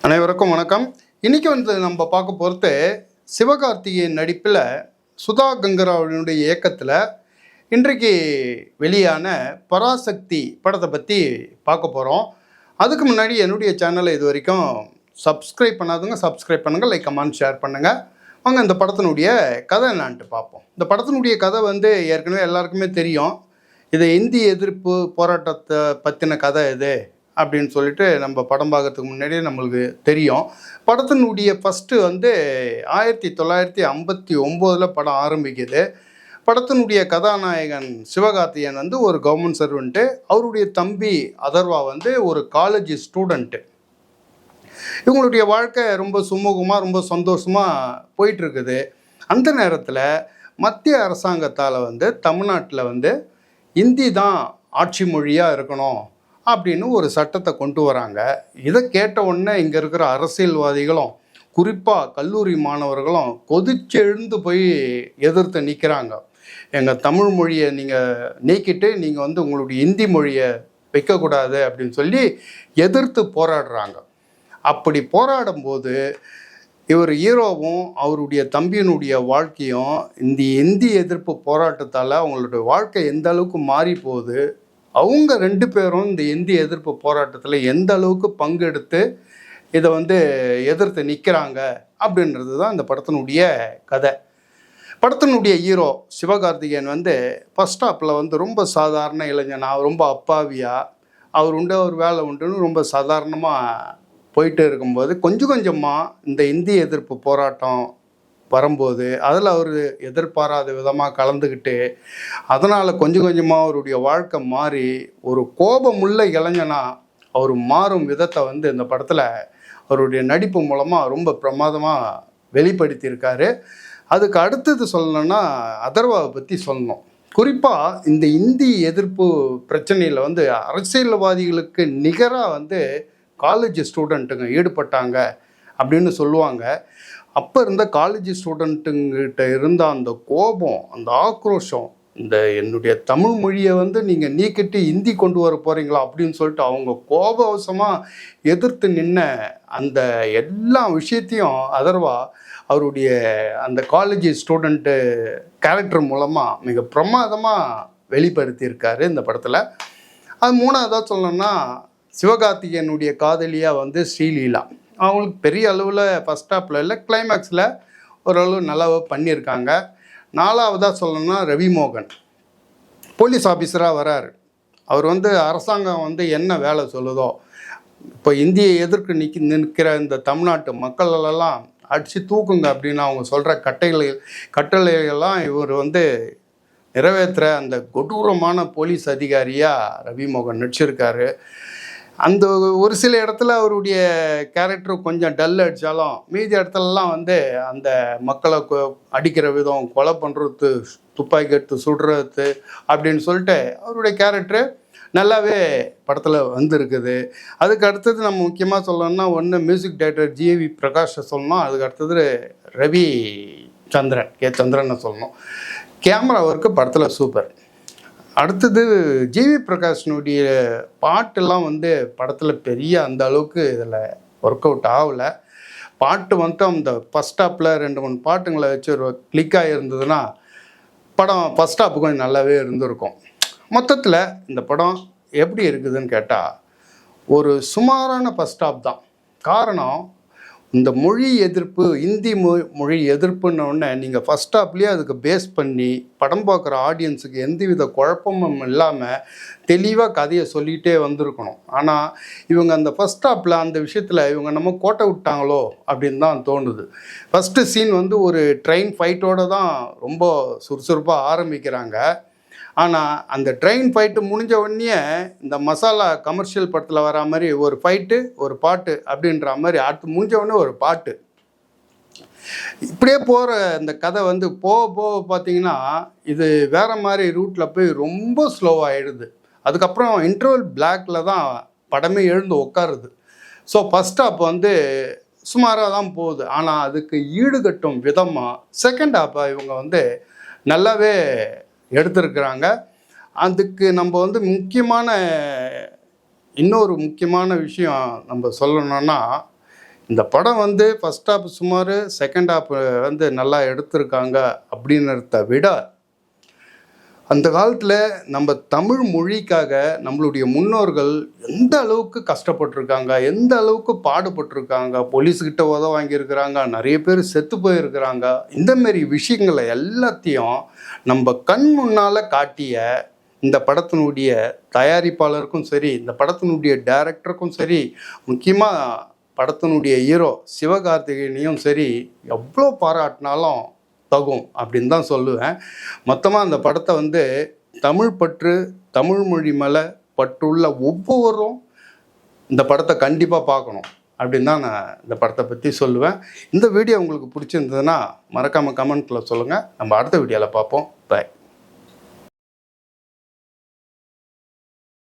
அனைவருக்கும் வணக்கம். இன்னைக்கு நம்ம பார்க்க போகிறது சிவகார்த்திகேயன் நடிப்பில் சுதா கங்கராவுடைய இயக்கத்தில் இன்றைக்கு வெளியான பராசக்தி படத்தை பற்றி பார்க்க போகிறோம். அதுக்கு முன்னாடி என்னுடைய சேனலை இது வரைக்கும் சப்ஸ்கிரைப் பண்ணாதுங்க, சப்ஸ்கிரைப் பண்ணுங்கள், லைக் கமெண்ட் ஷேர் பண்ணுங்கள். வாங்க இந்த படத்தினுடைய கதை என்னான்ட்டு பார்ப்போம். இந்த படத்தினுடைய கதை ஏற்கனவே எல்லாருக்குமே தெரியும். இது இந்தி எதிர்ப்பு போராட்டத்தை பற்றின கதை இது அப்படின்னு சொல்லிட்டு நம்ம படம் பார்க்கறதுக்கு முன்னாடியே நம்மளுக்கு தெரியும். படத்தினுடைய ஃபஸ்ட்டு 1959 படம் ஆரம்பிக்குது. படத்தினுடைய கதாநாயகன் சிவகார்த்திகேயன் ஒரு கவர்மெண்ட் சர்வெண்ட்டு, அவருடைய தம்பி அதர்வா ஒரு காலேஜ் ஸ்டூடெண்ட்டு. இவங்களுடைய வாழ்க்கை ரொம்ப சுமூகமாக ரொம்ப சந்தோஷமாக போயிட்டுருக்குது. அந்த நேரத்தில் மத்திய அரசாங்கத்தால் தமிழ்நாட்டில் இந்தி தான் ஆட்சி மொழியாக இருக்கணும் அப்படின்னு ஒரு சட்டத்தை கொண்டு வராங்க. இதை கேட்ட உடனே இங்கே இருக்கிற அரசியல்வாதிகளும் குறிப்பாக கல்லூரி மாணவர்களும் கொதிச்செழுந்து போய் எதிர்த்து நிற்கிறாங்க. எங்கள் தமிழ் மொழியை நீங்கள் நீக்கிட்டு நீங்கள் உங்களுடைய இந்தி மொழியை வைக்கக்கூடாது அப்படின்னு சொல்லி எதிர்த்து போராடுறாங்க. அப்படி போராடும்போது இவர் ஹீரோவும் அவருடைய தம்பியினுடைய வாழ்க்கையும் இந்த இந்தி எதிர்ப்பு போராட்டத்தால் அவங்களுடைய வாழ்க்கை எந்த அளவுக்கு மாறி போகுது, அவங்க ரெண்டு பேரும் இந்த இந்தி எதிர்ப்பு போராட்டத்தில் எந்த அளவுக்கு பங்கெடுத்து இதை எதிர்த்து நிற்கிறாங்க அப்படின்றது தான் இந்த படத்தினுடைய கதை. படத்தினுடைய ஹீரோ சிவகார்த்திகேயன் ஃபஸ்ட் ஹாப்பில் ரொம்ப சாதாரண இளைஞனா, ரொம்ப அப்பாவியாக, அவர் உண்டு அவர் வேலை உண்டுன்னு ரொம்ப சாதாரணமாக போயிட்டு இருக்கும்போது கொஞ்சம் கொஞ்சமாக இந்த இந்தி எதிர்ப்பு போராட்டம் வரும்போது அதில் அவர் எதிர்பாராத விதமாக கலந்துக்கிட்டு அதனால் கொஞ்சம் கொஞ்சமாக அவருடைய வாழ்க்கை மாறி ஒரு கோபமுள்ள இளைஞனாக அவர் மாறும் விதத்தை இந்த படத்தில் அவருடைய நடிப்பு மூலமாக ரொம்ப பிரமாதமாக வெளிப்படுத்தியிருக்காரு. அதுக்கு அடுத்தது சொல்லணும்னா அதர்வாவை பற்றி சொல்லணும். குறிப்பாக இந்த இந்தி எதிர்ப்பு பிரச்சனையில் அரசியல்வாதிகளுக்கு நிகராக காலேஜ் ஸ்டூடெண்ட்டுங்க ஈடுபட்டாங்க அப்படின்னு சொல்லுவாங்க. அப்போ இருந்த காலேஜ் ஸ்டூடெண்ட்டுங்கிட்ட இருந்த அந்த கோபம், அந்த ஆக்ரோஷம், இந்த என்னுடைய தமிழ் மொழியை நீங்கள் நீக்கிட்டு ஹிந்தி கொண்டு வர போகிறீங்களா அப்படின்னு சொல்லிட்டு அவங்க கோபவசமாக எதிர்த்து நின்ன அந்த எல்லா விஷயத்தையும் அதர்வா அவருடைய அந்த காலேஜ் ஸ்டூடெண்ட்டு கேரக்டர் மூலமாக மிக பிரமாதமாக வெளிப்படுத்தியிருக்காரு இந்த படத்தில். அது மூணாவதாக சொல்லணும்னா சிவகார்த்திகேயனுடைய காதலியாக ஸ்ரீலீலா. அவங்களுக்கு பெரிய அளவில் ஃபஸ்ட் ஹாப்பில் இல்லை, கிளைமேக்ஸில் ஓரளவு நல்லா பண்ணியிருக்காங்க. நாலாவதாக சொல்லணும்னா ரவிமோகன் போலீஸ் ஆஃபீஸராக வராரு. அவர் அரசாங்கம் என்ன வேலை சொல்லுதோ, இப்போ இந்தியை எதிர்த்து நிற்கிற இந்த தமிழ்நாட்டு மக்களெல்லாம் அடித்து தூக்குங்க அப்படின்னு அவங்க சொல்கிற கட்டளைகள்லாம் இவர் நிறைவேற்றுற அந்த கொடூரமான போலீஸ் அதிகாரியாக ரவிமோகன் நடிச்சிருக்காரு. அந்த ஒரு சில இடத்துல அவருடைய கேரக்டர் கொஞ்சம் டல் அடித்தாலும் மீதி இடத்துலலாம் அந்த மக்களை அடிக்கிற விதம், கொலை பண்ணுறது, துப்பாக்கி எடுத்து சுடுறது அப்படின்னு சொல்லிட்டு அவருடைய கேரக்டரு நல்லாவே படத்தில் வந்திருக்குது. அதுக்கு அடுத்தது நம்ம முக்கியமாக சொல்லணும்னா ஒன்று மியூசிக் டைரக்டர் ஜிவி பிரகாஷை சொல்லணும். அதுக்கு அடுத்தது ரவி சந்திரன், சந்திரனை சொல்லணும். கேமரா ஒர்க்கு படத்தில் சூப்பர். அடுத்தது ஜிவி பிரகாஷனுடைய பாட்டெல்லாம் படத்தில் பெரிய அந்த அளவுக்கு இதில் ஒர்க் அவுட் ஆகலை. பாட்டு அந்த ஃபஸ்ட் ஹாப்பில் 2-3 பாட்டுங்களை வச்சு ஒரு கிளிக்காக இருந்ததுன்னா படம் ஃபஸ்ட் ஹாப்பு கொஞ்சம் நல்லாவே இருந்திருக்கும். மொத்தத்தில் இந்த படம் எப்படி இருக்குதுன்னு கேட்டால் ஒரு சுமாரான ஃபஸ்ட் ஹாப் தான். காரணம், இந்த மொழி எதிர்ப்பு, இந்தி மொழி எதிர்ப்புன்னொடனே நீங்கள் ஃபஸ்ட் ஹாப்லேயே அதுக்கு பேஸ் பண்ணி படம் பார்க்குற ஆடியன்ஸுக்கு எந்தவித குழப்பமும் இல்லாமல் தெளிவாக கதையை சொல்லிகிட்டே வந்திருக்கணும். ஆனால் இவங்க அந்த ஃபஸ்ட் ஹாப்பில் அந்த விஷயத்தில் இவங்க நம்ம கோட்டை விட்டாங்களோ அப்படின்னு தான் தோணுது. ஃபஸ்ட்டு சீன் ஒரு ட்ரெயின் ஃபைட்டோடு தான் ரொம்ப சுறுசுறுப்பாக ஆரம்பிக்கிறாங்க. ஆனால் அந்த ட்ரெயின் ஃபைட்டு முடிஞ்ச உடனே இந்த மசாலா கமர்ஷியல் படத்தில் வரா மாதிரி ஒரு ஃபைட்டு ஒரு பாட்டு அப்படின்ற மாதிரி அடுத்து முடிஞ்ச உடனே ஒரு பாட்டு, இப்படியே போகிற இந்த கதை போக போக பார்த்தீங்கன்னா இது வேறு மாதிரி ரூட்டில் போய் ரொம்ப ஸ்லோவாகிடுது. அதுக்கப்புறம் இன்டர்வல் பிளாக்கில் தான் படமே எழுந்து உட்காருது. ஸோ ஃபஸ்ட் ஹாப் சுமாராக தான் போகுது. ஆனால் அதுக்கு ஈடுகட்டும் விதமாக செகண்ட் ஹாப்பை இவங்க நல்லாவே எடுத்திருக்கிறாங்க. அதுக்கு நம்ம முக்கியமான இன்னொரு முக்கியமான விஷயம் நம்ம சொல்லணும்னா இந்த படம் வந்து ஃபர்ஸ்ட் ஹாஃப் சுமார், செகண்ட் ஹாஃப் வந்து நல்லா எடுத்திருக்காங்க அப்படின்றத விட, அந்த காலத்தில் நம்ம தமிழ் மொழிக்காக நம்மளுடைய முன்னோர்கள் எந்த அளவுக்கு கஷ்டப்பட்டிருக்காங்க, எந்த அளவுக்கு பாடுபட்டிருக்காங்க, போலீஸ்கிட்ட உதவ வாங்கியிருக்கிறாங்க, நிறைய பேர் செத்து போயிருக்கிறாங்க. இந்தமாரி விஷயங்களை எல்லாத்தையும் நம்ம கண் முன்னால் காட்டிய இந்த படத்தினுடைய தயாரிப்பாளருக்கும் சரி, இந்த படத்தினுடைய டைரக்டருக்கும் சரி, முக்கியமாக படத்தினுடைய ஹீரோ சிவகார்த்திகேயனையும் சரி, எவ்வளோ பாராட்டினாலும் தகும் அப்படின்னு தான் சொல்லுவேன். மொத்தமாக அந்த படத்தை வந்து தமிழ் பற்று, தமிழ் மொழி மேலே பற்றுள்ள ஒவ்வொருவரும் இந்த படத்தை கண்டிப்பாக பார்க்கணும் அப்படின்னு தான் நான் இந்த படத்தை பற்றி சொல்லுவேன். இந்த வீடியோ உங்களுக்கு பிடிச்சிருந்ததுன்னா மறக்காமல் கமெண்ட்டில் சொல்லுங்கள். நம்ம அடுத்த வீடியோவில் பார்ப்போம். பாய்.